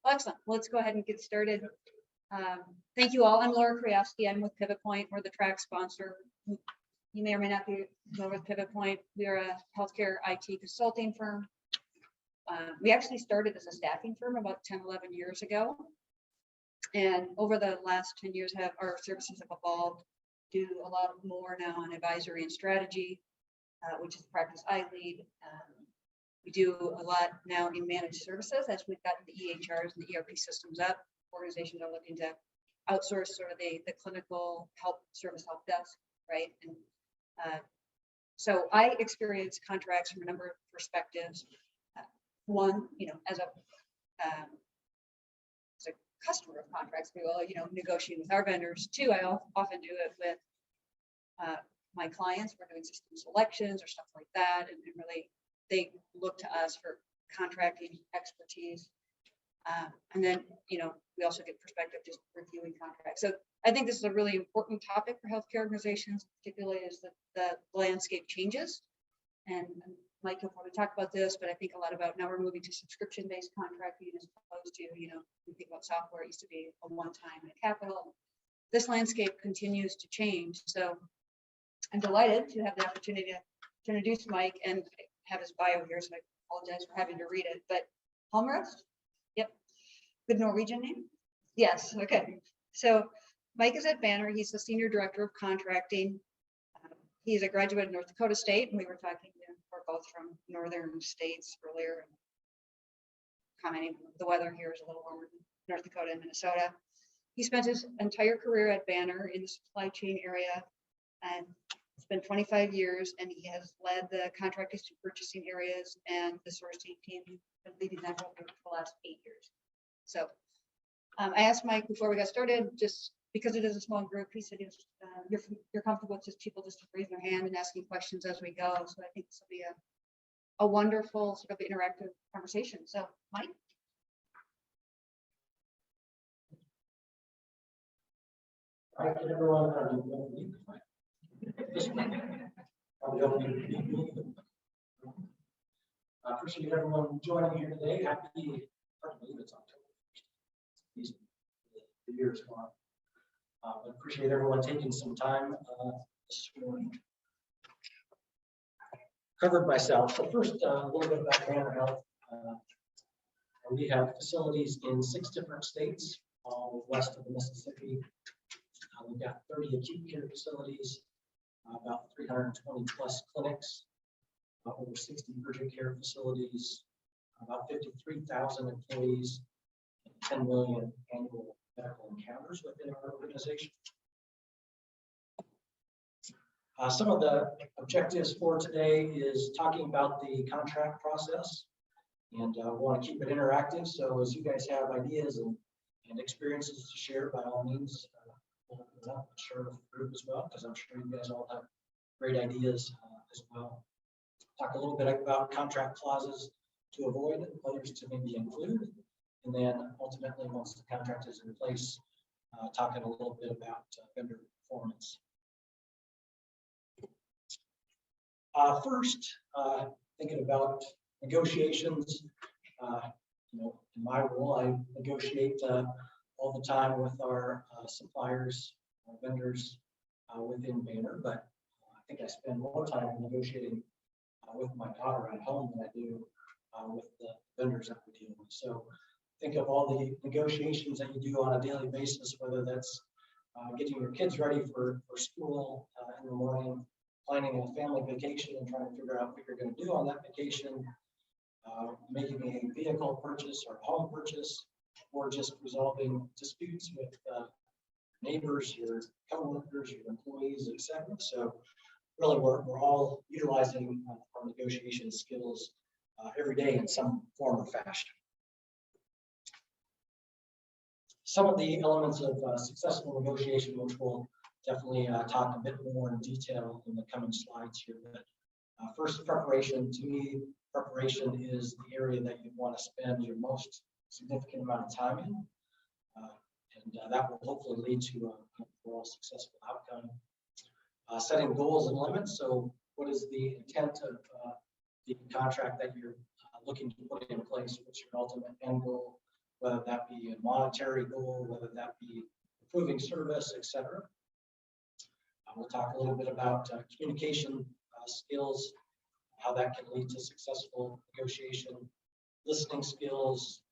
Excellent. Let's go ahead and get started. Thank you all. I'm Laura Krajewski. I'm with Pivot Point. We're the track sponsor. You may or may not be familiar with Pivot Point. We are a healthcare IT consulting firm. We actually started as a staffing firm about 10, 11 years ago. And over the last 10 years, our services have evolved, do a lot more now on advisory and strategy, which is the practice I lead. We do a lot now in managed services as we've gotten the EHRs and the ERP systems up. Organizations are looking to outsource sort of the clinical help service help desk, right? And so I experience contracts from a number of perspectives. One, as a customer of contracts, we will, negotiate with our vendors. Two, I often do it with my clients. We're doing system selections or stuff like that, and really they look to us for contracting expertise. And then, we also get perspective just reviewing contracts. So I think this is a really important topic for healthcare organizations, particularly as the landscape changes. And Mike will probably talk about this, but I think a lot about now we're moving to subscription-based contracting as opposed to, we think about software, it used to be a one-time and a capital. This landscape continues to change. So I'm delighted to have the opportunity to introduce Mike and have his bio here, so I apologize for having to read it, but Halmrast, yep, good Norwegian name? Yes, okay. So Mike is at Banner. He's the Senior Director of Contracting. He's a graduate of North Dakota State, and we were talking, we're both from northern states earlier, and commenting the weather here is a little warmer than North Dakota and Minnesota. He spent his entire career at Banner in the supply chain area, and it's been 25 years, and he has led the contracting to purchasing areas and the sourcing team. He's been leading that for the last 8 years. So I asked Mike before we got started, just because it is a small group, he said, you're comfortable with just people just raising their hand and asking questions as we go. So I think this will be a wonderful sort of interactive conversation. So Mike. All right, everyone. I appreciate everyone joining here today. Happy, hard to believe it's October 1st. The year is gone. But appreciate everyone taking some time this morning. Covered myself. So first, a little bit about Banner Health. We have facilities in 6 different states, all west of the Mississippi. We've got 30 acute care facilities, about 320 plus clinics, over 60 urgent care facilities, about 53,000 employees, and 10 million annual medical encounters within our organization. Some of the objectives for today is talking about the contract process, and we want to keep it interactive. So as you guys have ideas and experiences to share, by all means, share with the group as well, because I'm sure you guys all have great ideas as well. Talk a little bit about contract clauses to avoid, others to maybe include, and then ultimately, once the contract is in place, talking a little bit about vendor performance. First, thinking about negotiations. In my role, I negotiate all the time with our suppliers, our vendors within Banner, but I think I spend more time negotiating with my daughter at home than I do with the vendors that we deal with. So think of all the negotiations that you do on a daily basis, whether that's getting your kids ready for school in the morning, planning a family vacation and trying to figure out what you're going to do on that vacation, making a vehicle purchase or home purchase, or just resolving disputes with neighbors, your coworkers, your employees, etc. So really, we're all utilizing our negotiation skills every day in some form or fashion. Some of the elements of successful negotiation, which we'll definitely talk a bit more in detail in the coming slides here. But first, preparation. To me, preparation is the area that you want to spend your most significant amount of time in, and that will hopefully lead to an overall successful outcome. Setting goals and limits. So what is the intent of the contract that you're looking to put in place? What's your ultimate end goal? whether that be a monetary goal, whether that be improving service, etc. We'll talk a little bit about communication skills, how that can lead to successful negotiation, listening skills,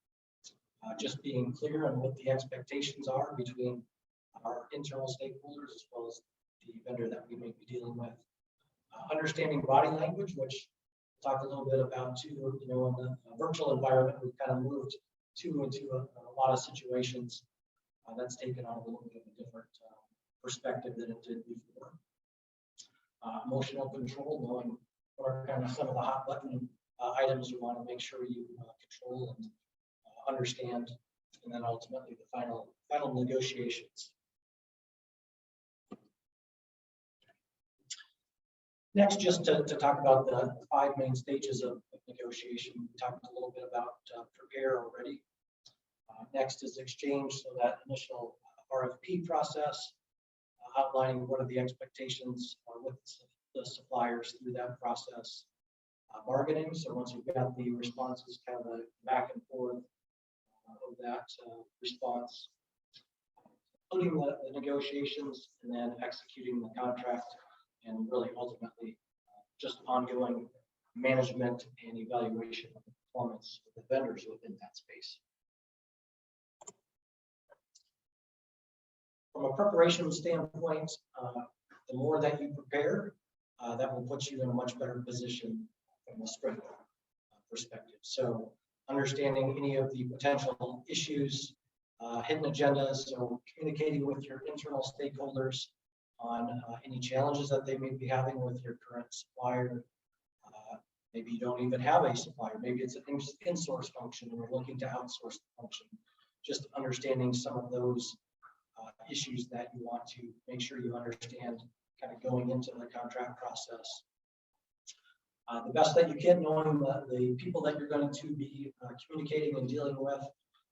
just being clear on what the expectations are between our internal stakeholders as well as the vendor that we may be dealing with. Understanding body language, which we'll talk a little bit about too. You know, in the virtual environment, we've kind of moved into a lot of situations that's taken on a little bit of a different perspective than it did before. Emotional control, knowing what are kind of some of the hot button items you want to make sure you control and understand, and then ultimately the final negotiations. Next, just to talk about the 5 main stages of negotiation. We talked a little bit about prepare already. Next is exchange, so that initial RFP process, outlining what are the expectations with the suppliers through that process. Bargaining, so once you've got the responses, kind of a back and forth of that response, including the negotiations, and then executing the contract, and really ultimately just ongoing management and evaluation of the performance of the vendors within that space. From a preparation standpoint, the more that you prepare, that will put you in a much better position from a sprint perspective. So understanding any of the potential issues, hidden agendas, so communicating with your internal stakeholders on any challenges that they may be having with your current supplier. Maybe you don't even have a supplier. Maybe it's an in-source function and we're looking to outsource the function. Just understanding some of those issues that you want to make sure you understand kind of going into the contract process. The best that you can, knowing the people that you're going to be communicating and dealing with,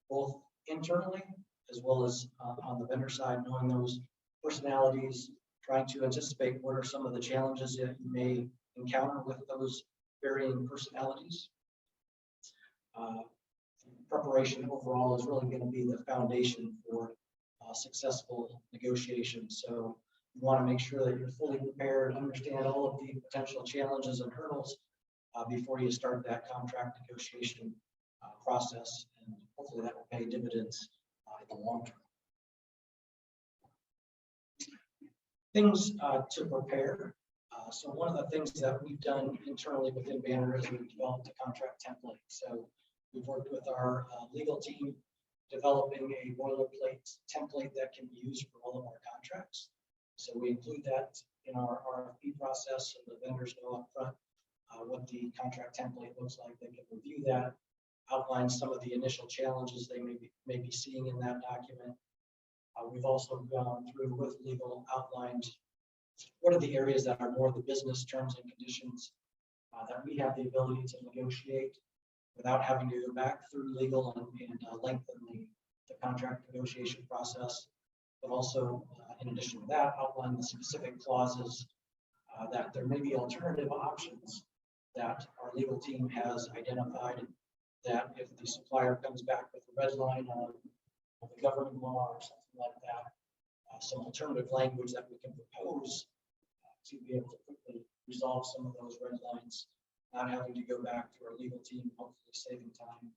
both internally as well as on the vendor side, knowing those personalities, trying to anticipate what are some of the challenges that you may encounter with those varying personalities. Preparation overall is really going to be the foundation for successful negotiations. So you want to make sure that you're fully prepared, understand all of the potential challenges and hurdles before you start that contract negotiation process, and hopefully that will pay dividends in the long term. Things to prepare. So one of the things that we've done internally within Banner is we've developed a contract template. So we've worked with our legal team developing a boilerplate template that can be used for all of our contracts. So we include that in our RFP process, so the vendors know up front what the contract template looks like. They can review that, outline some of the initial challenges they may be seeing in that document. We've also gone through with legal, outlined what are the areas that are more the business terms and conditions that we have the ability to negotiate without having to go back through legal and lengthen the contract negotiation process. But also, in addition to that, outline the specific clauses that there may be alternative options that our legal team has identified, that if the supplier comes back with a red line on the government law or something like that, some alternative language that we can propose to be able to quickly resolve some of those red lines, not having to go back to our legal team, hopefully saving time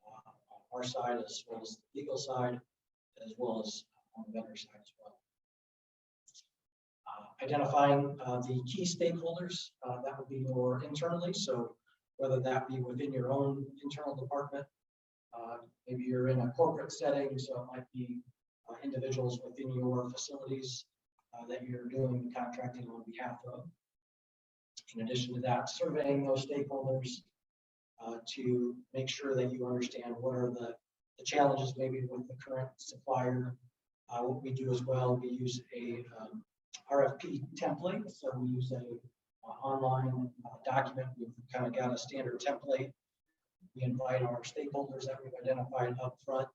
on our side as well as the legal side, as well as on the vendor side as well. Identifying the key stakeholders, that would be more internally. So whether that be within your own internal department, maybe you're in a corporate setting, so it might be individuals within your facilities that you're doing the contracting on behalf of. In addition to that, surveying those stakeholders to make sure that you understand what are the challenges maybe with the current supplier. What we do as well, we use a RFP template. So we use a online document. We've kind of got a standard template. We invite our stakeholders that we've identified up front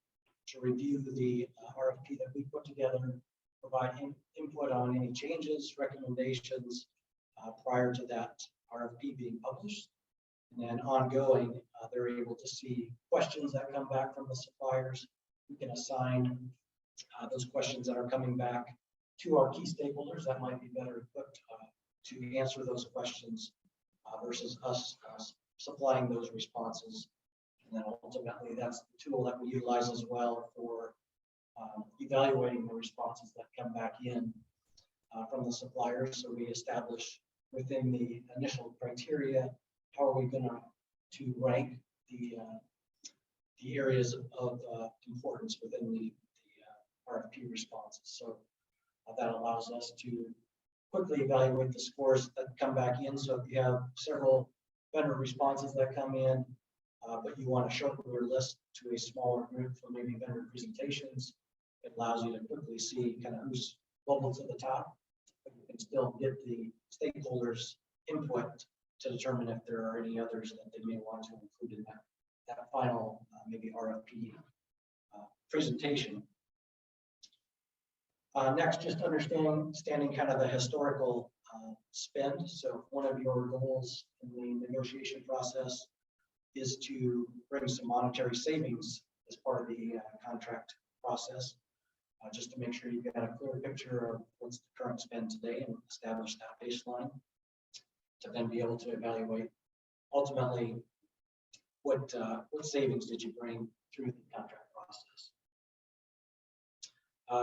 to review the RFP that we put together, provide input on any changes, recommendations prior to that RFP being published. And then ongoing, they're able to see questions that come back from the suppliers. We can assign those questions that are coming back to our key stakeholders that might be better equipped to answer those questions versus us supplying those responses. And then ultimately, that's the tool that we utilize as well for evaluating the responses that come back in from the suppliers. So we establish within the initial criteria, how are we going to rank the areas of importance within the RFP responses. So that allows us to quickly evaluate the scores that come back in. So if you have several vendor responses that come in, but you want to shorten your list to a smaller group for maybe vendor presentations, it allows you to quickly see kind of who's bubbled to the top, but you can still get the stakeholders' input to determine if there are any others that they may want to include in that final maybe RFP presentation. Next, just understanding kind of the historical spend. So one of your goals in the negotiation process is to bring some monetary savings as part of the contract process, just to make sure you've got a clear picture of what's the current spend today and establish that baseline to then be able to evaluate ultimately what savings did you bring through the contract process.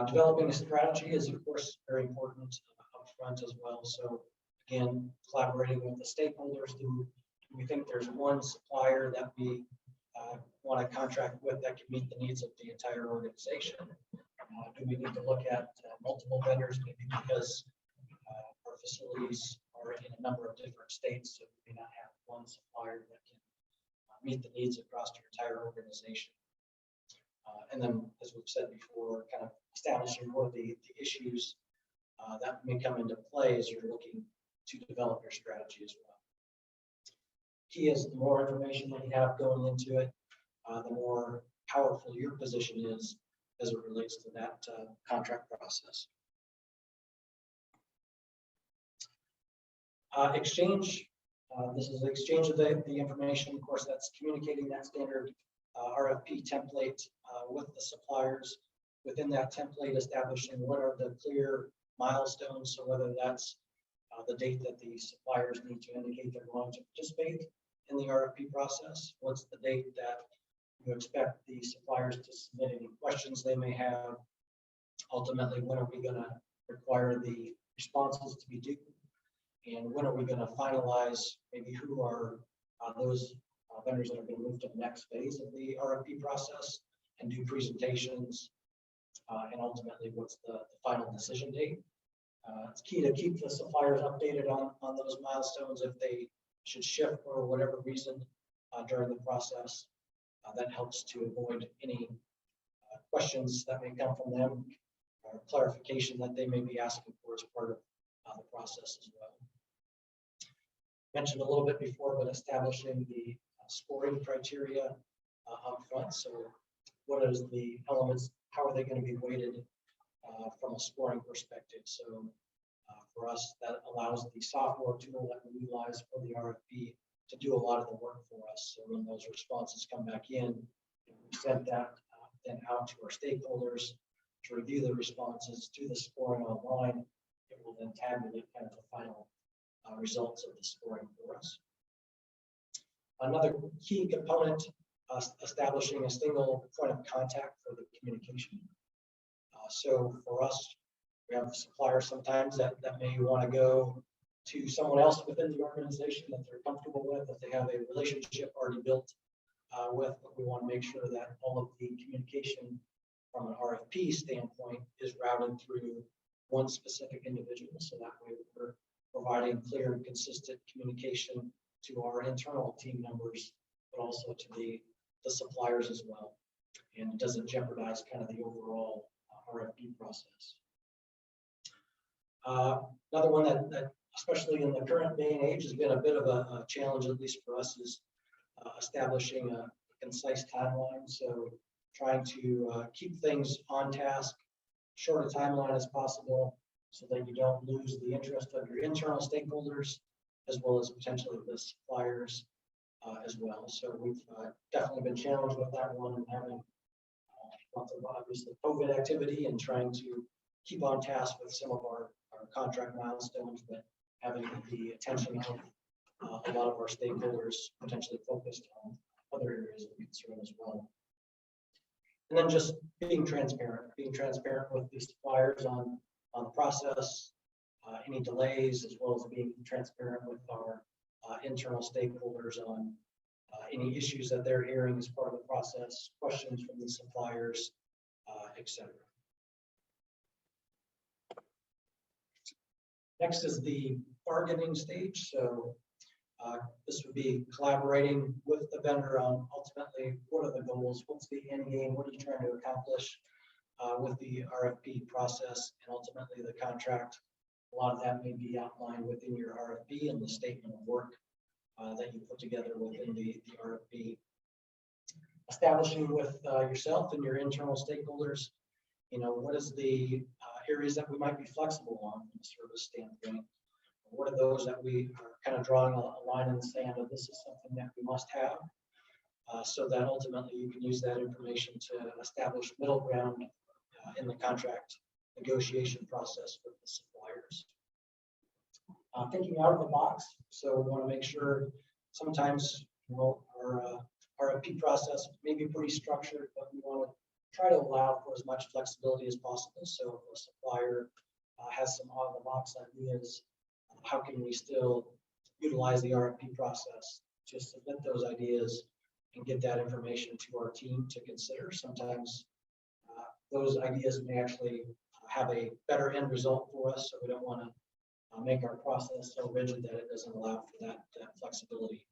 Developing a strategy is, of course, very important up front as well. So again, collaborating with the stakeholders. Do we think there's one supplier that we want to contract with that can meet the needs of the entire organization? Do we need to look at multiple vendors, maybe because our facilities are in a number of different states, so we may not have one supplier that can meet the needs across your entire organization? And then, as we've said before, kind of establishing more of the issues that may come into play as you're looking to develop your strategy as well. Key is the more information that you have going into it, the more powerful your position is as it relates to that contract process. Exchange. This is the exchange of the information. Of course, that's communicating that standard RFP template with the suppliers. Within that template, establishing what are the clear milestones. So whether that's the date that the suppliers need to indicate they're going to participate in the RFP process. What's the date that you expect the suppliers to submit any questions they may have? Ultimately, when are we going to require the responses to be due? And when are we going to finalize maybe who are those vendors that are going to move to the next phase of the RFP process and do presentations? And ultimately, what's the final decision date? It's key to keep the suppliers updated on those milestones if they should shift for whatever reason during the process. That helps to avoid any questions that may come from them or clarification that they may be asking for as part of the process as well. Mentioned a little bit before, but establishing the scoring criteria up front. So what is the elements, how are they going to be weighted from a scoring perspective? So for us, that allows the software tool that we utilize for the RFP to do a lot of the work for us. So when those responses come back in, we send that then out to our stakeholders to review the responses, do the scoring online. It will then tabulate kind of the final results of the scoring for us. Another key component, establishing a single point of contact for the communication. So for us, we have suppliers sometimes that may want to go to someone else within the organization that they're comfortable with, that they have a relationship already built with, but we want to make sure that all of the communication from an RFP standpoint is routed through one specific individual. So that way we're providing clear and consistent communication to our internal team members, but also to the suppliers as well. And it doesn't jeopardize kind of the overall RFP process. Another one that especially in the current day and age has been a bit of a challenge, at least for us, is establishing a concise timeline. So trying to keep things on task, short a timeline as possible, so that you don't lose the interest of your internal stakeholders, as well as potentially the suppliers as well. So we've definitely been challenged with that one and having lots of obviously COVID activity and trying to keep on task with some of our contract milestones, but having the attention of a lot of our stakeholders potentially focused on other areas of concern as well. And then just being transparent with the suppliers on the process, any delays, as well as being transparent with our internal stakeholders on any issues that they're hearing as part of the process, questions from the suppliers, etc. Next is the bargaining stage. So this would be collaborating with the vendor on ultimately what are the goals, what's the end game, what are you trying to accomplish with the RFP process and ultimately the contract. A lot of that may be outlined within your RFP and the statement of work that you put together within the RFP. Establishing with yourself and your internal stakeholders, what is the areas that we might be flexible on from a service standpoint. What are those that we are kind of drawing a line in the sand of this is something that we must have, so that ultimately you can use that information to establish middle ground in the contract negotiation process with the suppliers. Thinking out of the box, so we want to make sure sometimes our RFP process may be pretty structured, but we want to try to allow for as much flexibility as possible. So if a supplier has some out of the box ideas, how can we still utilize the RFP process to submit those ideas and get that information to our team to consider? Sometimes those ideas may actually have a better end result for us, so we don't want to make our process so rigid that it doesn't allow for that flexibility.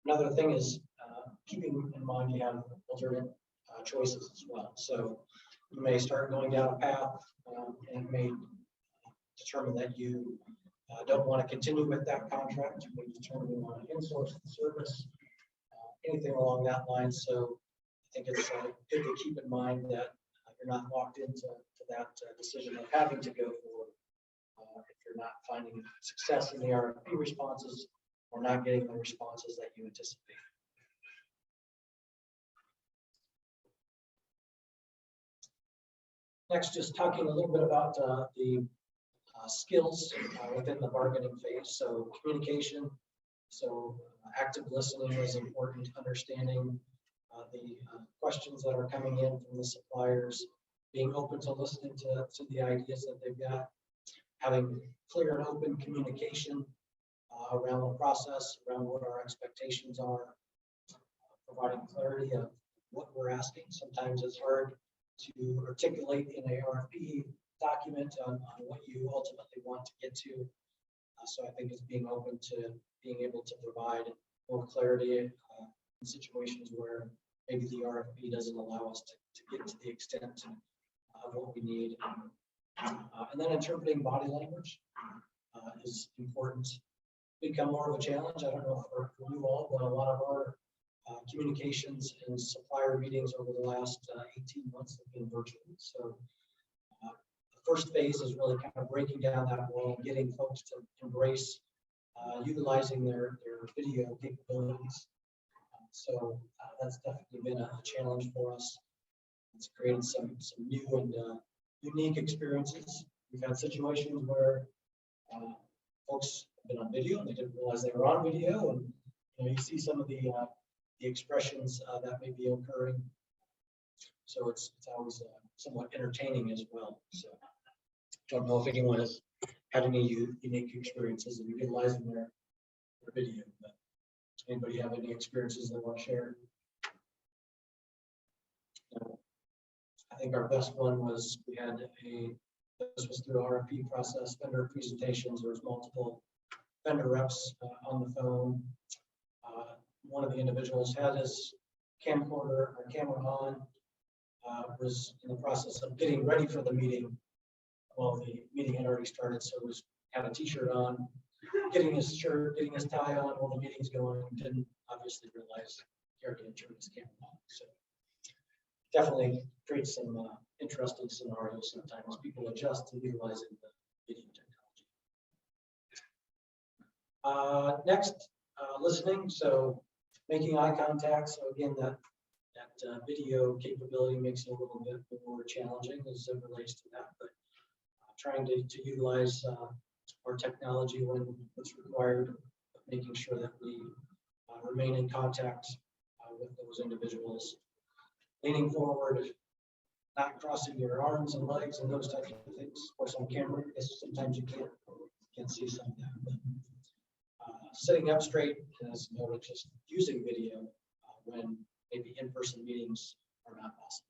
Another thing is keeping in mind you have alternate choices as well. So you may start going down a path and may determine that you don't want to continue with that contract. You may determine you want to insource the service, anything along that line. So I think it's good to keep in mind that you're not locked into that decision of having to go forward if you're not finding success in the RFP responses or not getting the responses that you anticipate. Next, just talking a little bit about the skills within the bargaining phase. So communication, so active listening is important, understanding the questions that are coming in from the suppliers, being open to listening to the ideas that they've got, having clear and open communication around the process, around what our expectations are, providing clarity of what we're asking. Sometimes it's hard to articulate in a RFP document on what you ultimately want to get to. So I think it's being open to being able to provide more clarity in situations where maybe the RFP doesn't allow us to get to the extent of what we need. And then interpreting body language is important. Become more of a challenge. I don't know for you all, but a lot of our communications and supplier meetings over the last 18 months have been virtual. So the first phase is really kind of breaking down that wall, getting folks to embrace utilizing their video capabilities. So that's definitely been a challenge for us. It's created some new and unique experiences. We've had situations where folks have been on video and they didn't realize they were on video, and you see some of the expressions that may be occurring. So it's always somewhat entertaining as well. So don't know if anyone has had any unique experiences in utilizing their video, but anybody have any experiences they want to share? I think our best one was we had this was through RFP process, vendor presentations. There was multiple vendor reps on the phone. One of the individuals had his camcorder or camera on, was in the process of getting ready for the meeting. Well, the meeting had already started, so had a t-shirt on, getting his shirt, getting his tie on while the meeting's going, and didn't obviously realize he already had turned his camera on. So definitely creates some interesting scenarios sometimes. People adjust to utilizing the video technology. Next, listening, so making eye contact. So again, that video capability makes it a little bit more challenging as it relates to that, but trying to utilize our technology when it's required, making sure that we remain in contact with those individuals. Leaning forward, not crossing your arms and legs and those types of things. Of course, on camera, sometimes you can't see some of that. But, sitting up straight, as noted, just using video when maybe in-person meetings are not possible.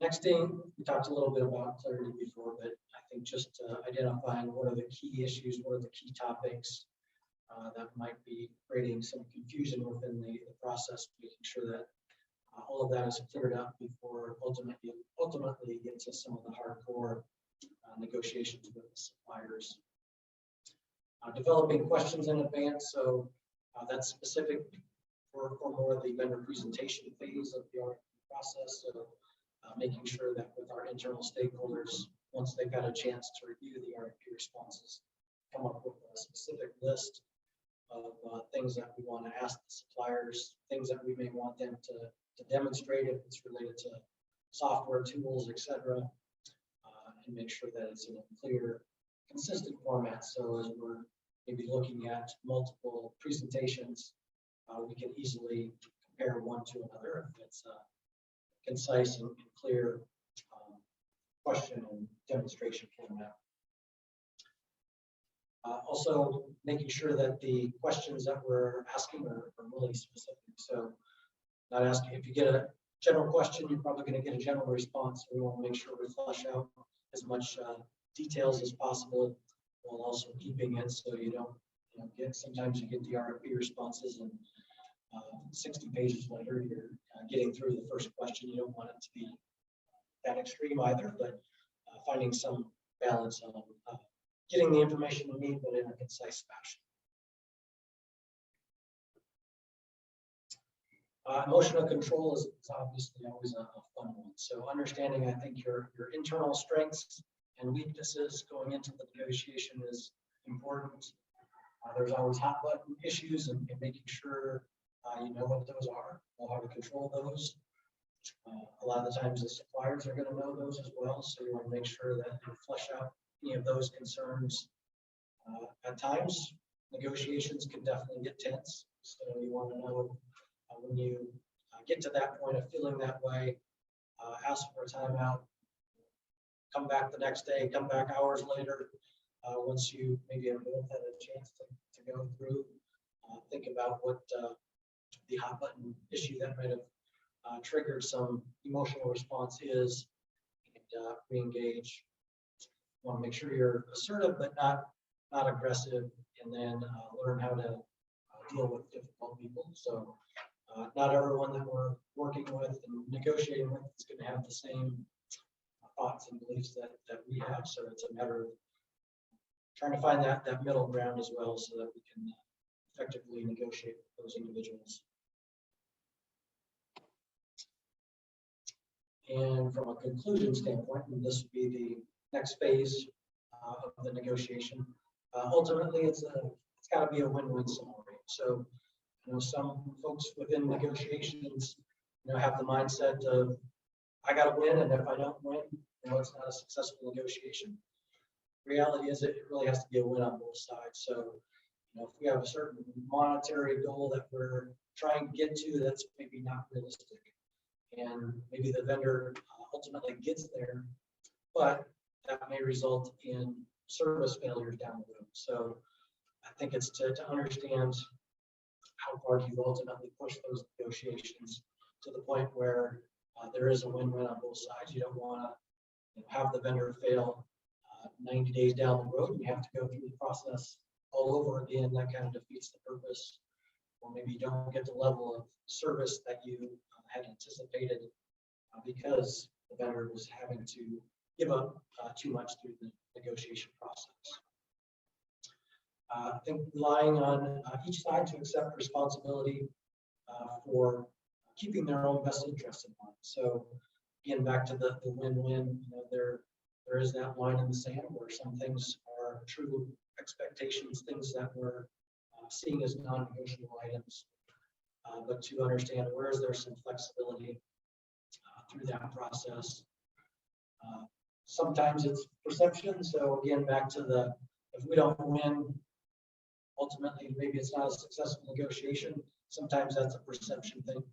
Next thing, we talked a little bit about clarity before, but I think just identifying what are the key issues, what are the key topics that might be creating some confusion within the process, making sure that all of that is cleared up before ultimately get to some of the hardcore negotiations with the suppliers. Developing questions in advance, so that's specific for more of the vendor presentation phase of the RFP process. So making sure that with our internal stakeholders, once they've got a chance to review the RFP responses, come up with a specific list of things that we want to ask the suppliers, things that we may want them to demonstrate if it's related to software tools, etc., and make sure that it's in a clear, consistent format. So as we're maybe looking at multiple presentations, we can easily compare one to another if it's concise and clear question and demonstration format. Also making sure that the questions that we're asking are really specific. So not asking, if you get a general question, you're probably going to get a general response. We want to make sure we flesh out as much details as possible while also keeping it so you don't get, sometimes you get the RFP responses and 60 pages later, you're getting through the first question. You don't want it to be that extreme either, but finding some balance on getting the information we need, but in a concise fashion. Emotional control is obviously always a fun one. So understanding, I think, your internal strengths and weaknesses going into the negotiation is important. There's always hot button issues and making sure you know what those are, know how to control those. A lot of the times the suppliers are going to know those as well, so you want to make sure that you flesh out any of those concerns. At times, negotiations can definitely get tense, so you want to know when you get to that point of feeling that way, ask for a timeout, come back the next day, come back hours later, once you maybe have both had a chance to go through, think about what the hot button issue that might have triggered some emotional response is, and re-engage. You want to make sure you're assertive but not aggressive, and then learn how to deal with difficult people. So not everyone that we're working with and negotiating with is going to have the same thoughts and beliefs that we have. So it's a matter of trying to find that middle ground as well, so that we can effectively negotiate with those individuals. And from a conclusion standpoint, and this would be the next phase of the negotiation. Ultimately, it's got to be a win-win scenario. So, some folks within negotiations, have the mindset of, I got to win, and if I don't win, it's not a successful negotiation. Reality is, it really has to be a win on both sides. So, if we have a certain monetary goal that we're trying to get to, that's maybe not realistic, and maybe the vendor ultimately gets there, but that may result in service failures down the road. So I think it's to understand how far you ultimately push those negotiations to the point where there is a win-win on both sides. You don't want to have the vendor fail 90 days down the road and you have to go through the process all over again. That kind of defeats the purpose. Or maybe you don't get the level of service that you had anticipated because the vendor was having to give up too much through the negotiation process. I think relying on each side to accept responsibility for keeping their own best interests in mind. So again, back to the win-win, there is that line in the sand where some things are true expectations, things that we're seeing as non-negotiable items, but to understand where is there some flexibility through that process. Sometimes it's perception. So again, back to the, if we don't win, ultimately, maybe it's not a successful negotiation. Sometimes that's a perception thing,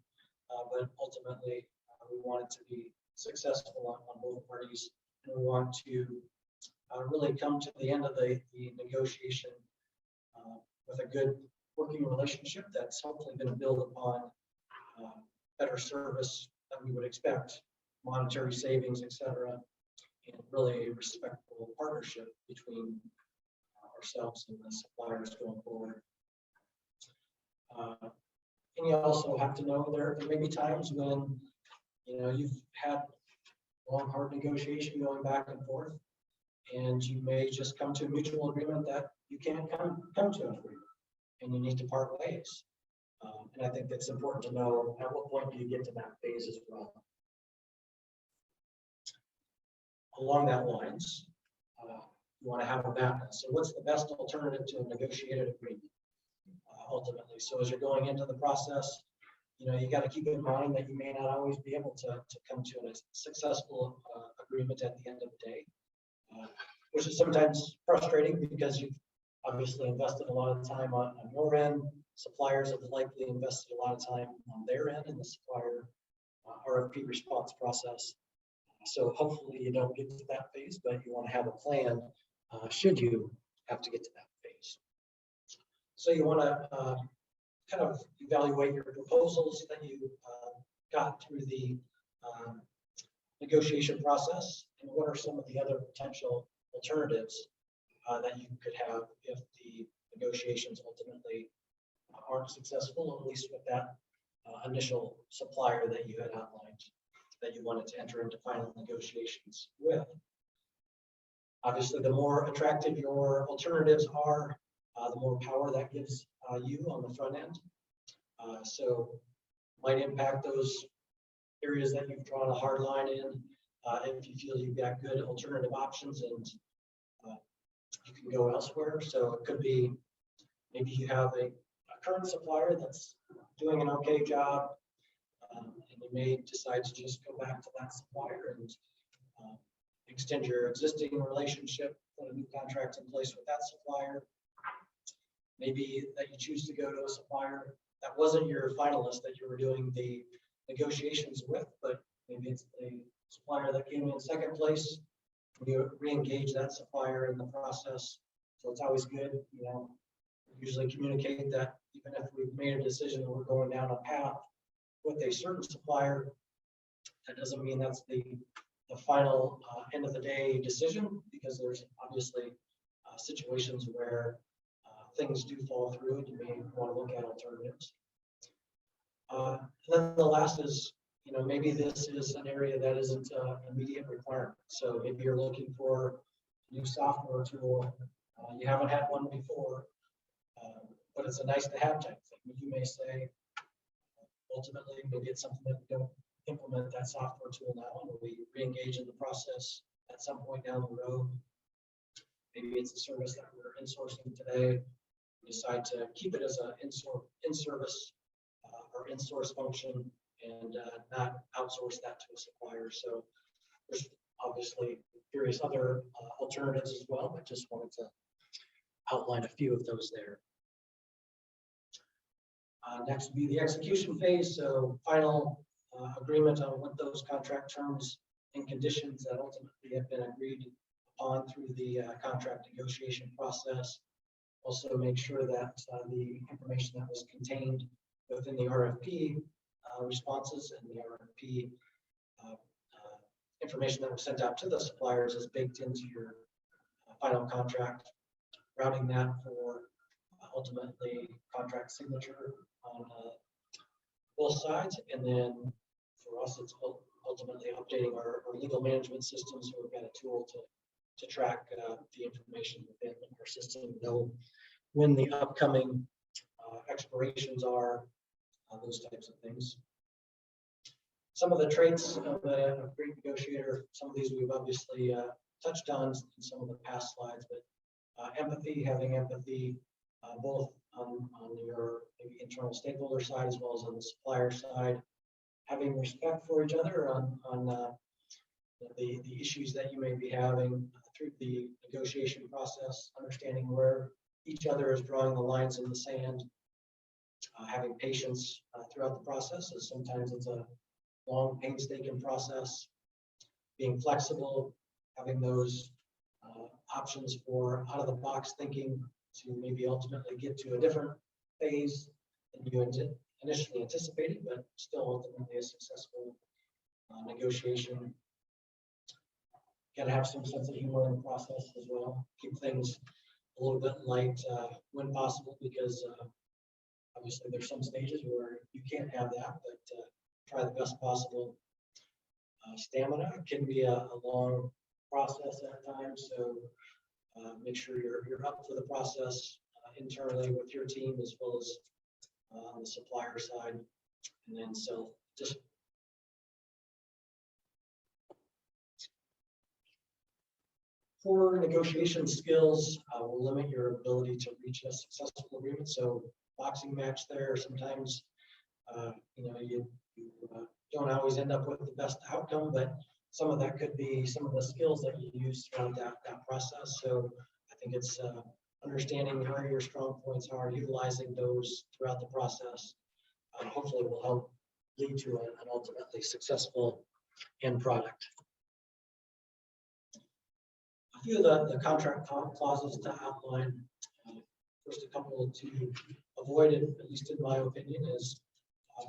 but ultimately we want it to be successful on both parties. And we want to really come to the end of the negotiation with a good working relationship that's hopefully going to build upon better service that we would expect, monetary savings, etc., and really a respectful partnership between ourselves and the suppliers going forward. And you also have to know there may be times when you've had long, hard negotiation going back and forth, and you may just come to a mutual agreement that you can't come to an agreement, and you need to part ways. And I think that's important to know at what point do you get to that phase as well. Along that lines, you want to have a balance. So what's the best alternative to a negotiated agreement ultimately? So as you're going into the process, you got to keep in mind that you may not always be able to come to a successful agreement at the end of the day, which is sometimes frustrating because you've obviously invested a lot of time on your end. Suppliers have likely invested a lot of time on their end in the supplier RFP response process. So hopefully you don't get to that phase, but you want to have a plan should you have to get to that phase. So you want to kind of evaluate your proposals that you got through the negotiation process, and what are some of the other potential alternatives that you could have if the negotiations ultimately aren't successful, at least with that initial supplier that you had outlined that you wanted to enter into final negotiations with. Obviously, the more attractive your alternatives are, the more power that gives you on the front end. So might impact those areas that you've drawn a hard line in. If you feel you've got good alternative options and you can go elsewhere. So it could be maybe you have a current supplier that's doing an okay job, and you may decide to just go back to that supplier and extend your existing relationship, put a new contract in place with that supplier. Maybe that you choose to go to a supplier that wasn't your finalist that you were doing the negotiations with, but maybe it's the supplier that came in second place. You re-engage that supplier in the process. So it's always good, usually communicate that even if we've made a decision and we're going down a path with a certain supplier, that doesn't mean that's the final end of the day decision, because there's obviously situations where things do fall through and you may want to look at alternatives. And then the last is, maybe this is an area that isn't an immediate requirement. So maybe you're looking for a new software tool. You haven't had one before, but it's a nice to have type thing. You may say, ultimately, maybe it's something that we don't implement that software tool now, and we re-engage in the process at some point down the road. Maybe it's a service that we're insourcing today. We decide to keep it as an in-service or in-source function and not outsource that to a supplier. So there's obviously various other alternatives as well, but just wanted to outline a few of those there. Next would be the execution phase. So final agreement on what those contract terms and conditions that ultimately have been agreed upon through the contract negotiation process. Also make sure that the information that was contained within the RFP responses and the RFP information that was sent out to the suppliers is baked into your final contract, routing that for ultimately contract signature on both sides. And then for us, it's ultimately updating our legal management system, so we've got a tool to track the information within our system, know when the upcoming expirations are, those types of things. Some of the traits of a great negotiator, some of these we've obviously touched on in some of the past slides, but Empathy, having empathy both on your maybe internal stakeholder side as well as on the supplier side. Having respect for each other on the issues that you may be having through the negotiation process, understanding where each other is drawing the lines in the sand, having patience throughout the process, as sometimes it's a long, painstaking process, being flexible, having those options for out-of-the-box thinking to maybe ultimately get to a different phase than you initially anticipated, but still ultimately a successful negotiation. Got to have some sense of humor in the process as well. Keep things a little bit light when possible, because obviously there's some stages where you can't have that, but try the best possible. Stamina can be a long process at times, so make sure you're up for the process internally with your team as well as on the supplier side, and then just poor negotiation skills will limit your ability to reach a successful agreement. So boxing match there, sometimes you don't always end up with the best outcome, but some of that could be some of the skills that you use throughout that process. So I think it's understanding where your strong points are, utilizing those throughout the process, hopefully will help lead to an ultimately successful end product. A few of the contract clauses to outline. First, a couple to avoid it, at least in my opinion, is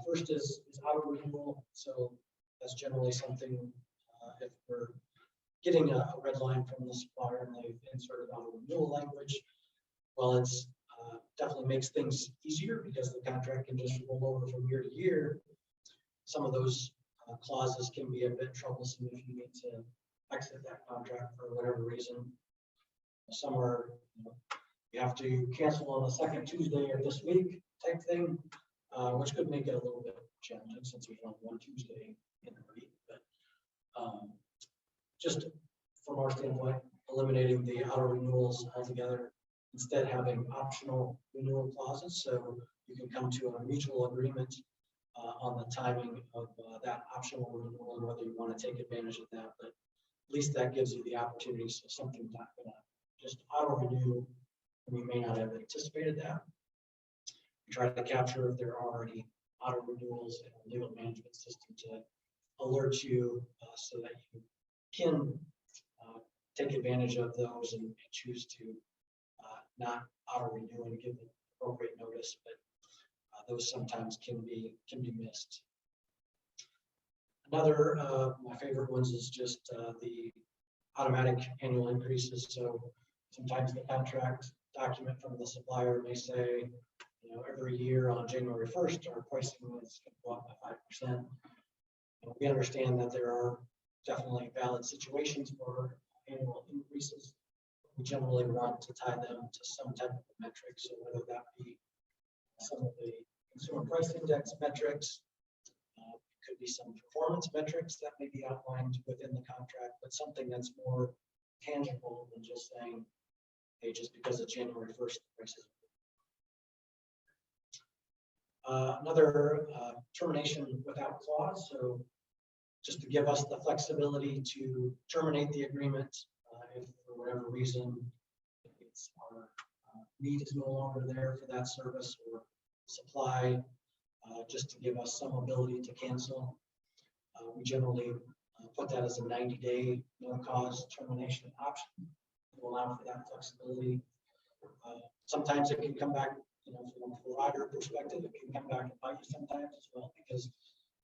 first is auto renewal. So that's generally something if we're getting a red line from the supplier and they've inserted auto renewal language, well, it's definitely makes things easier because the contract can just roll over from year to year. Some of those clauses can be a bit troublesome if you need to exit that contract for whatever reason. Some are, you have to cancel on the second Tuesday of this week type thing, which could make it a little bit challenging since there's only one Tuesday in the week. But just from our standpoint, eliminating the auto renewals altogether, instead having optional renewal clauses, so you can come to a mutual agreement on the timing of that optional renewal and whether you want to take advantage of that. But at least that gives you the opportunity, so something's not going to just auto renew and you may not have anticipated that. You try to capture if there are any auto renewals in a legal management system to alert you so that you can take advantage of those and choose to not auto renew and give the appropriate notice, but those sometimes can be missed. Another my favorite ones is just the automatic annual increases. So sometimes the contract document from the supplier may say, every year on January 1st, our pricing is going to go up by 5%. We understand that there are definitely valid situations for annual increases. We generally want to tie them to some type of metric. So whether that be some of the consumer price index metrics, could be some performance metrics that may be outlined within the contract, but something that's more tangible than just saying, hey, just because it's January 1st, the prices. Another termination without clause. So just to give us the flexibility to terminate the agreement if for whatever reason it's our need is no longer there for that service or supply, just to give us some ability to cancel. We generally put that as a 90-day no-cause termination option to allow for that flexibility. Sometimes it can come back, from a provider perspective, it can come back and bite you sometimes as well, because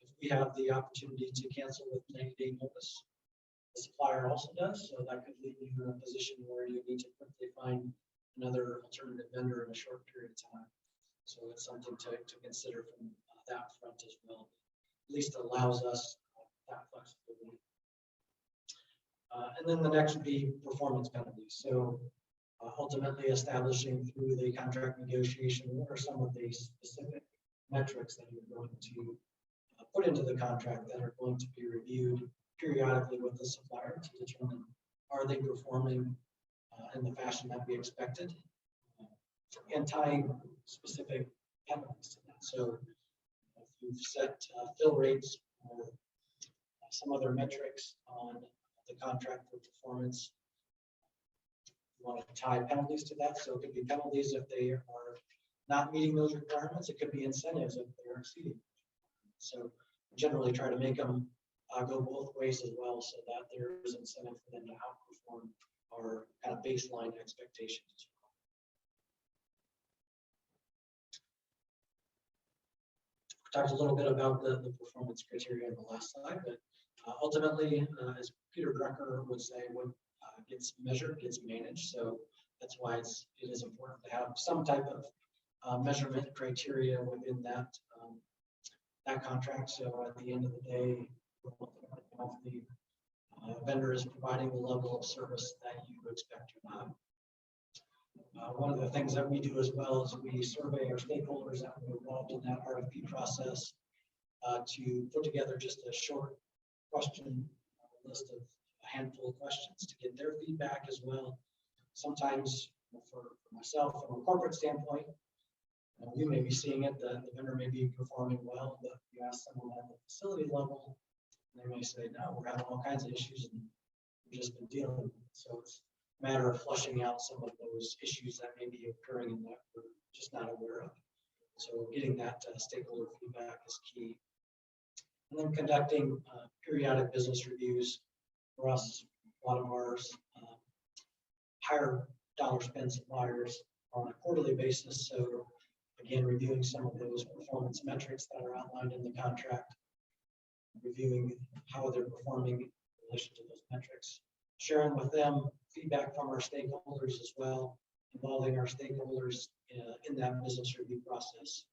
if we have the opportunity to cancel with 90-day notice, the supplier also does, so that could leave you in a position where you need to quickly find another alternative vendor in a short period of time. So it's something to consider from that front as well. At least allows us that flexibility. And then the next would be performance penalties. So ultimately establishing through the contract negotiation what are some of the specific metrics that you're going to put into the contract that are going to be reviewed periodically with the supplier to determine, are they performing in the fashion that we expected, and tying specific penalties to that. So if you've set fill rates or some other metrics on the contract for performance, you want to tie penalties to that. So it could be penalties if they are not meeting those requirements. It could be incentives if they're exceeding. So generally try to make them go both ways as well, so that there is incentive for them to outperform our kind of baseline expectations. Talked a little bit about the performance criteria on the last slide, but ultimately, as Peter Drucker would say, what gets measured gets managed. So that's why it is important to have some type of measurement criteria within that that contract. So at the end of the day, if the vendor is providing the level of service that you expect or not. One of the things that we do as well is we survey our stakeholders that were involved in that RFP process to put together just a short question list of a handful of questions to get their feedback as well. Sometimes for myself, from a corporate standpoint, you may be seeing it, the vendor may be performing well, but you ask someone at the facility level, and they may say, no, we're having all kinds of issues and we've just been dealing with it. So it's a matter of flushing out some of those issues that may be occurring and that we're just not aware of. So getting that stakeholder feedback is key. And then conducting periodic business reviews. For us, a lot of ours higher dollar spend suppliers on a quarterly basis. So again, reviewing some of those performance metrics that are outlined in the contract, reviewing how they're performing in relation to those metrics, sharing with them feedback from our stakeholders as well, involving our stakeholders in that business review process.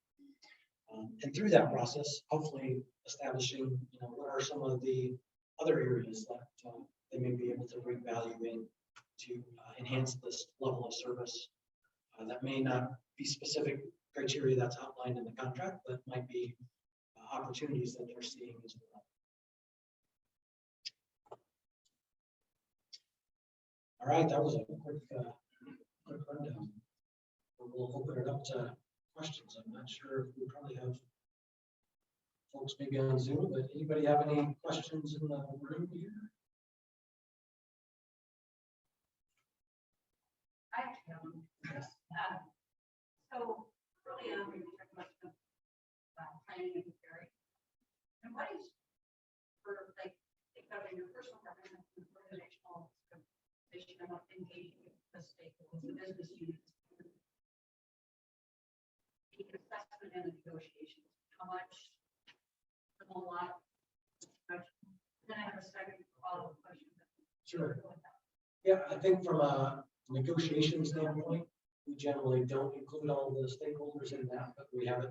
And through that process, hopefully establishing, what are some of the other areas that they may be able to bring value in to enhance this level of service that may not be specific criteria that's outlined in the contract, but might be opportunities that they're seeing as well. All right, that was a quick rundown. We'll open it up to questions. I'm not sure if we probably have folks maybe on Zoom, but anybody have any questions in the room here? I actually have one. So early on, we were talking about planning and preparing. And what is for like think of in your personal preference and organizational vision about engaging with the stakeholders, the business units, the assessment and the negotiations? How much? A lot. Then I have a second follow-up question. Sure. Yeah, I think from a negotiation standpoint, we generally don't include all the stakeholders in that, but we have it,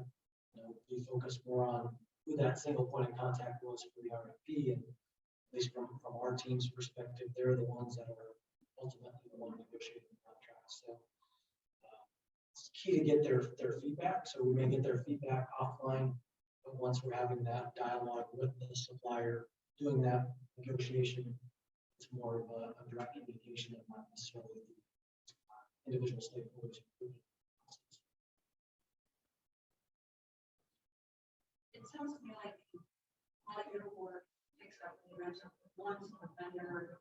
we focus more on who that single point of contact was for the RFP, and at least from our team's perspective, they're the ones that are ultimately the one negotiating the contract. So it's key to get their feedback. So we may get their feedback offline, but once we're having that dialogue with the supplier, doing that negotiation, it's more of a direct communication and not necessarily the individual stakeholders. It sounds to me like a lot of your work picks up and ramps up one sort of vendor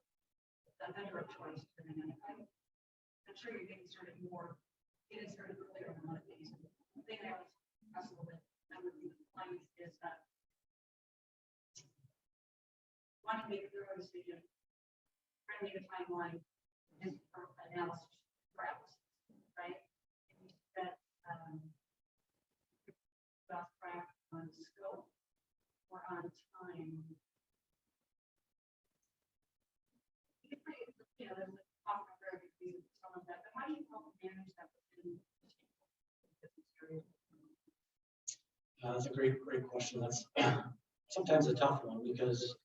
of choice. I'm sure you're getting started earlier on one of these. The thing I was wrestle with clients is that wanting to make a thorough decision, trying to make a timeline, and for analysis, right? And that off track on scope or on time. There's often very good reason for some of that, but how do you help manage that within business areas? That's a great question. That's sometimes a tough one because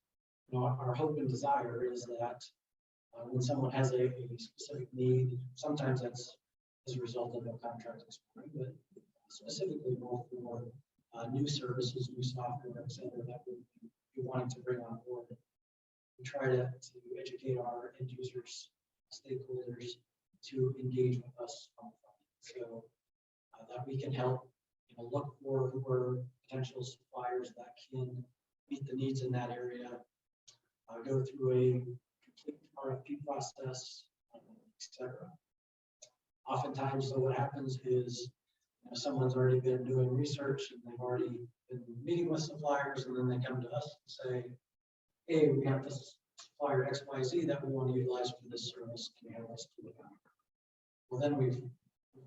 our hope and desire is that when someone has a specific need, sometimes that's as a result of a contract expiry, but specifically more for new services, new software, et cetera, that we wanting to bring on board. We try to educate our end users, stakeholders to engage with us on the front end. So that we can help, look for potential suppliers that can meet the needs in that area, go through a complete RFP process, etc. Oftentimes, though, what happens is someone's already been doing research and they've already been meeting with suppliers, and then they come to us and say, hey, we have this supplier XYZ that we want to utilize for this service. Can you help us do it? Well, then we've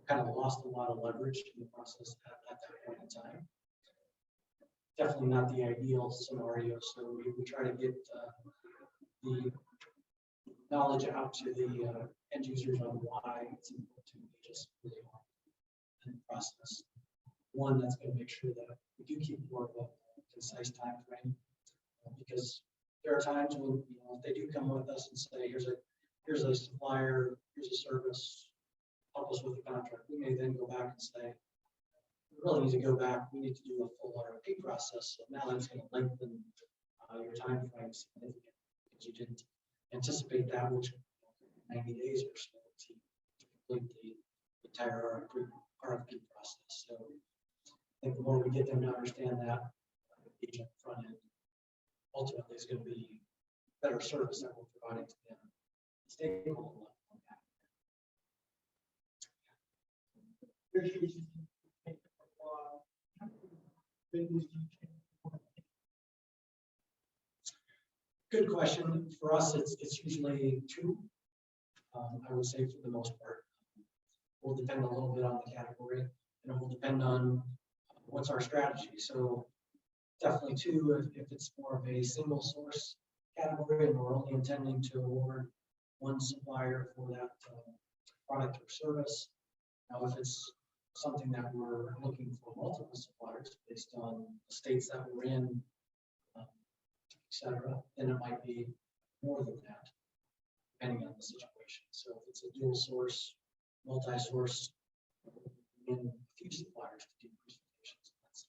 kind of lost a lot of leverage in the process at that point in time. Definitely not the ideal scenario. So we try to get the knowledge out to the end users on why it's important to engage us really hard in the process. One, that's going to make sure that we do keep more of a concise time frame, because there are times when if they do come with us and say, here's a supplier, here's a service, help us with the contract. We may then go back and say, we really need to go back. We need to do a full RFP process. So now that's going to lengthen your time frame significantly because you didn't anticipate that, which 90 days or so to complete the entire RFP process. So I think the more we get them to understand that, agent front end ultimately is going to be better service that we're providing to them. Stakeholder level. Good question. For us, it's usually two. I would say for the most part. Will depend a little bit on the category, and it will depend on what's our strategy. So definitely two if it's more of a single source category and we're only intending to award one supplier for that product or service. Now, if it's something that we're looking for multiple suppliers based on the states that we're in, etc., then it might be more than that, depending on the situation. So if it's a dual source, multi-source, in a few suppliers to do presentations.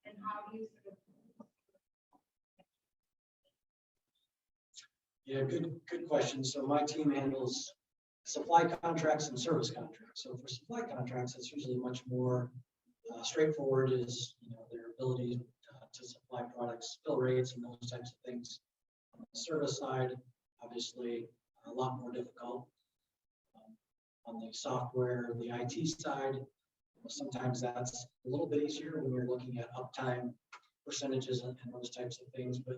And how you sort of Yeah, good question. So my team handles supply contracts and service contracts. So for supply contracts, it's usually much more straightforward. Is their ability to supply products, fill rates, and those types of things. On the service side, obviously a lot more difficult. On the software, the IT side, sometimes that's a little bit easier when you're looking at uptime percentages and those types of things. But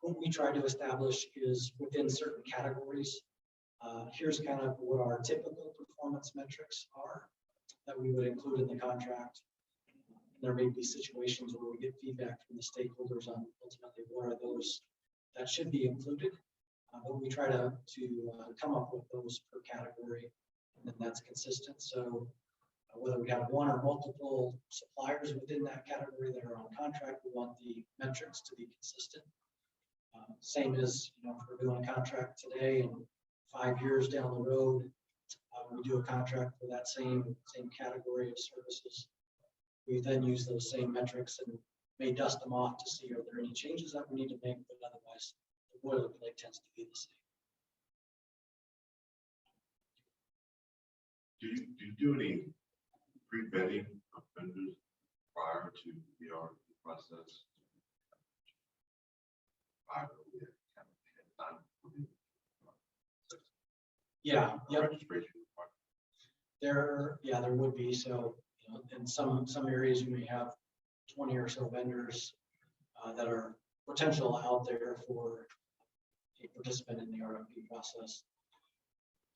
what we try to establish is within certain categories. Here's kind of what our typical performance metrics are that we would include in the contract. There may be situations where we get feedback from the stakeholders on ultimately what are those that should be included. But we try to come up with those per category, and then that's consistent. So whether we have one or multiple suppliers within that category that are on contract, we want the metrics to be consistent. Same as if we're doing a contract today and 5 years down the road, we do a contract for that same category of services. We then use those same metrics and may dust them off to see are there any changes that we need to make, but otherwise the boilerplate tends to be the same. Do you do any pre-vetting of vendors prior to the RFP process? Yeah, yep. Registration. There would be. So in some areas you may have 20 or so vendors that are potential out there for a participant in the RFP process.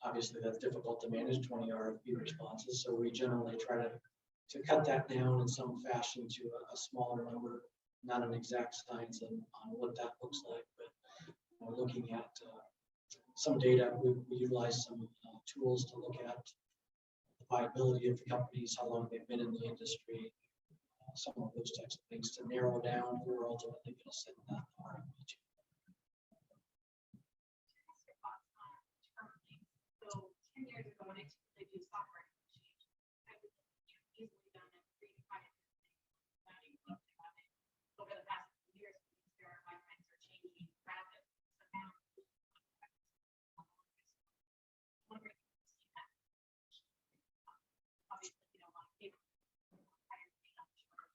Obviously, that's difficult to manage 20 RFP responses, so we generally try to cut that down in some fashion to a smaller number, not an exact science on what that looks like, but looking at some data. We utilize some tools to look at the viability of the companies, how long they've been in the industry, some of those types of things to narrow down who we're ultimately going to send that RFP to. So 10 years ago, when I typically do software change, I would easily done in 3 to 5 years. Over the past few years, my minds are changing rapidly. So now, wondering if you see that. Obviously, you don't want people hire me on the short.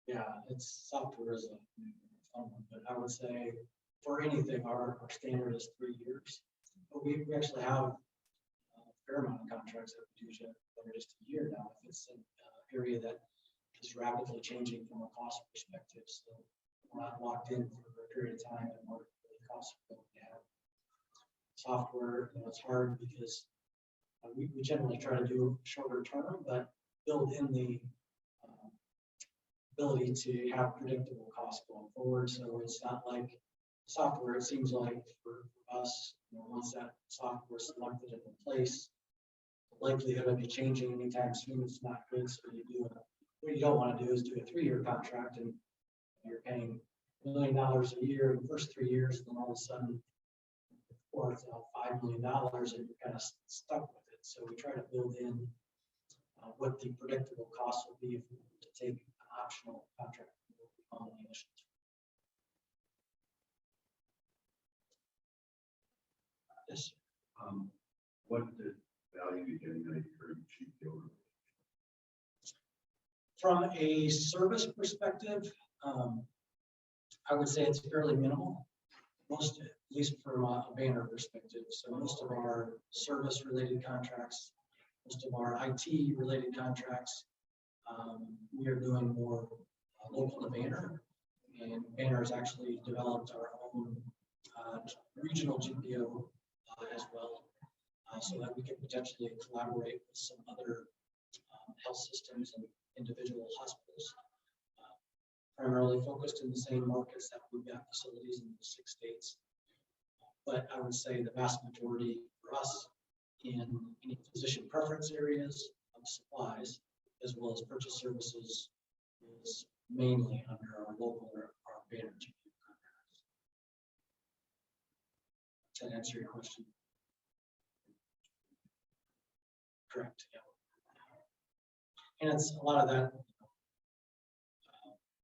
Yeah, it's software is a fun one, but I would say for anything, our standard is 3 years. But we actually have a fair amount of contracts that we do that are just a year now. If it's an area that is rapidly changing from a cost perspective, so we're not locked in for a period of time and we're really costs are going down. Software, it's hard because we generally try to do shorter term, but build in the ability to have predictable costs going forward. So it's not like software, it seems like for us, once that software is selected and in place, the likelihood of it changing anytime soon is not good. So what you don't want to do is do a 3-year contract and you're paying $1 million a year in the first 3 years, and then all of a sudden or it's $5 million and you're kind of stuck with it. So we try to build in what the predictable costs will be if we were to take an optional contract on the initial term. Yes. What the value you getting out of your cheap deal? From a service perspective, I would say it's fairly minimal. Most, at least from a banner perspective. So most of our service-related contracts, most of our IT-related contracts, we are doing more local to banner. And Banner has actually developed our own regional GPO as well, so that we can potentially collaborate with some other health systems and individual hospitals, primarily focused in the same markets that we've got facilities in the 6 states. But I would say the vast majority for us in any physician preference areas of supplies, as well as purchase services, is mainly under our local or our banner GPO contracts. Does that answer your question? Correct, yeah. And it's a lot of that.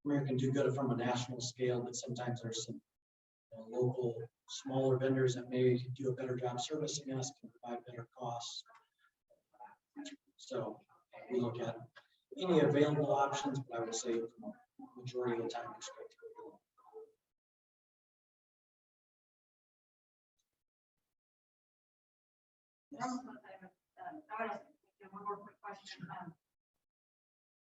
American do good from a national scale, but sometimes there's some local smaller vendors that may do a better job servicing us, can provide better costs. So we look at any available options, but I would say from a majority of the time perspective. One more quick question.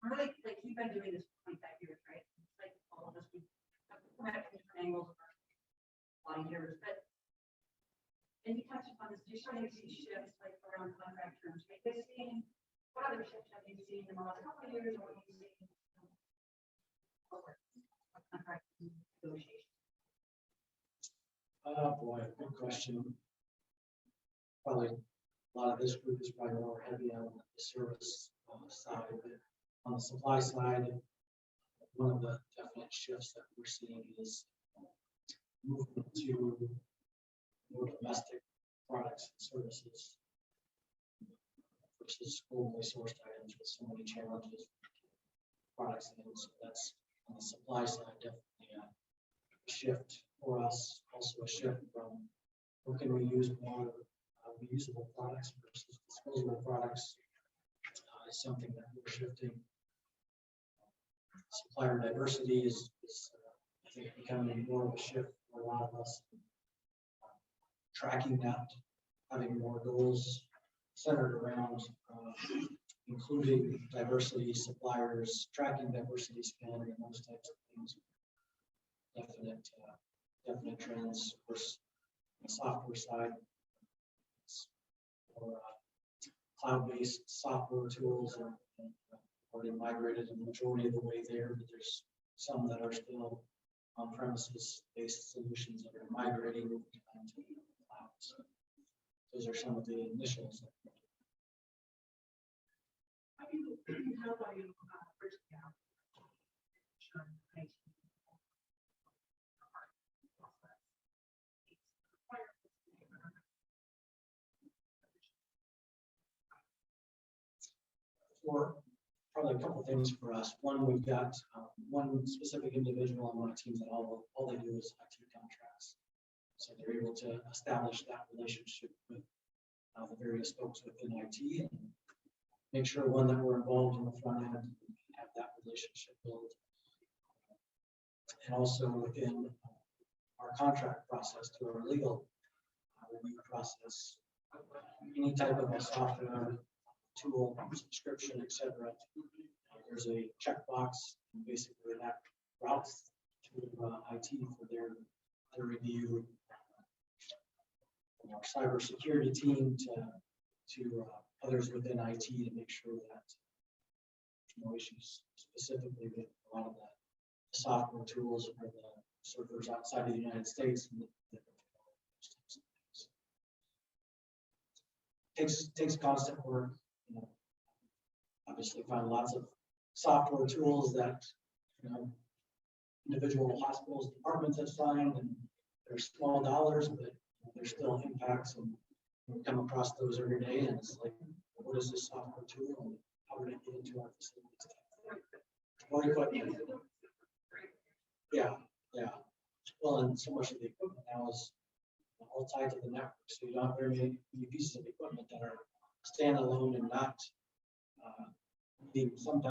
Really, like you've been doing this for 25 years, right? It's like all of us, we have come at it from different angles over a lot of years, but and you touched upon this, you're starting to see shifts like around contract terms. Have you seen, what other shifts have you seen in the last couple of years, or what have you seen over contract negotiations? Oh boy, good question. Probably a lot of this group is probably more heavy on the service side of it. On the supply side, one of the definite shifts that we're seeing is movement to more domestic products and services versus globally sourced items with so many challenges. Products and so that's on the supply side, definitely a shift for us. Also a shift from what can we use more reusable products versus disposable products is something that we're shifting. Supplier diversity is I think becoming more of a shift for a lot of us. Tracking that, having more goals centered around including diversity suppliers, tracking diversity spend, and those types of things. Definite trends. Of course, on the software side, or cloud-based software tools are already migrated the majority of the way there, but there's some that are still on-premises based solutions that are migrating to the cloud. So those are some of the initials. How do you How about you, bridge the gap? Sure, IT. For probably a couple of things for us. One, we've got one specific individual on one team that all they do is IT contracts. So they're able to establish that relationship with the various folks within IT and make sure one that we're involved in the front end and have that relationship built. And also within our contract process through our legal review process, any type of a software tool, subscription, etc. There's a checkbox, and basically that routes to IT for their review. From our cybersecurity team to others within IT to make sure that there's no issues specifically with a lot of the software tools or the servers outside of the United States. And takes constant work. You know, obviously found lots of software tools that, you know, individual hospitals, departments have signed, and they're small dollars, but there's still impacts, and we come across those every day, and it's like, what is this software tool, and how did it get into our facilities? Or equipment. Yeah. Well, and so much of the equipment now is all tied to the network, so you don't have very many pieces of equipment that are standalone and not being sometimes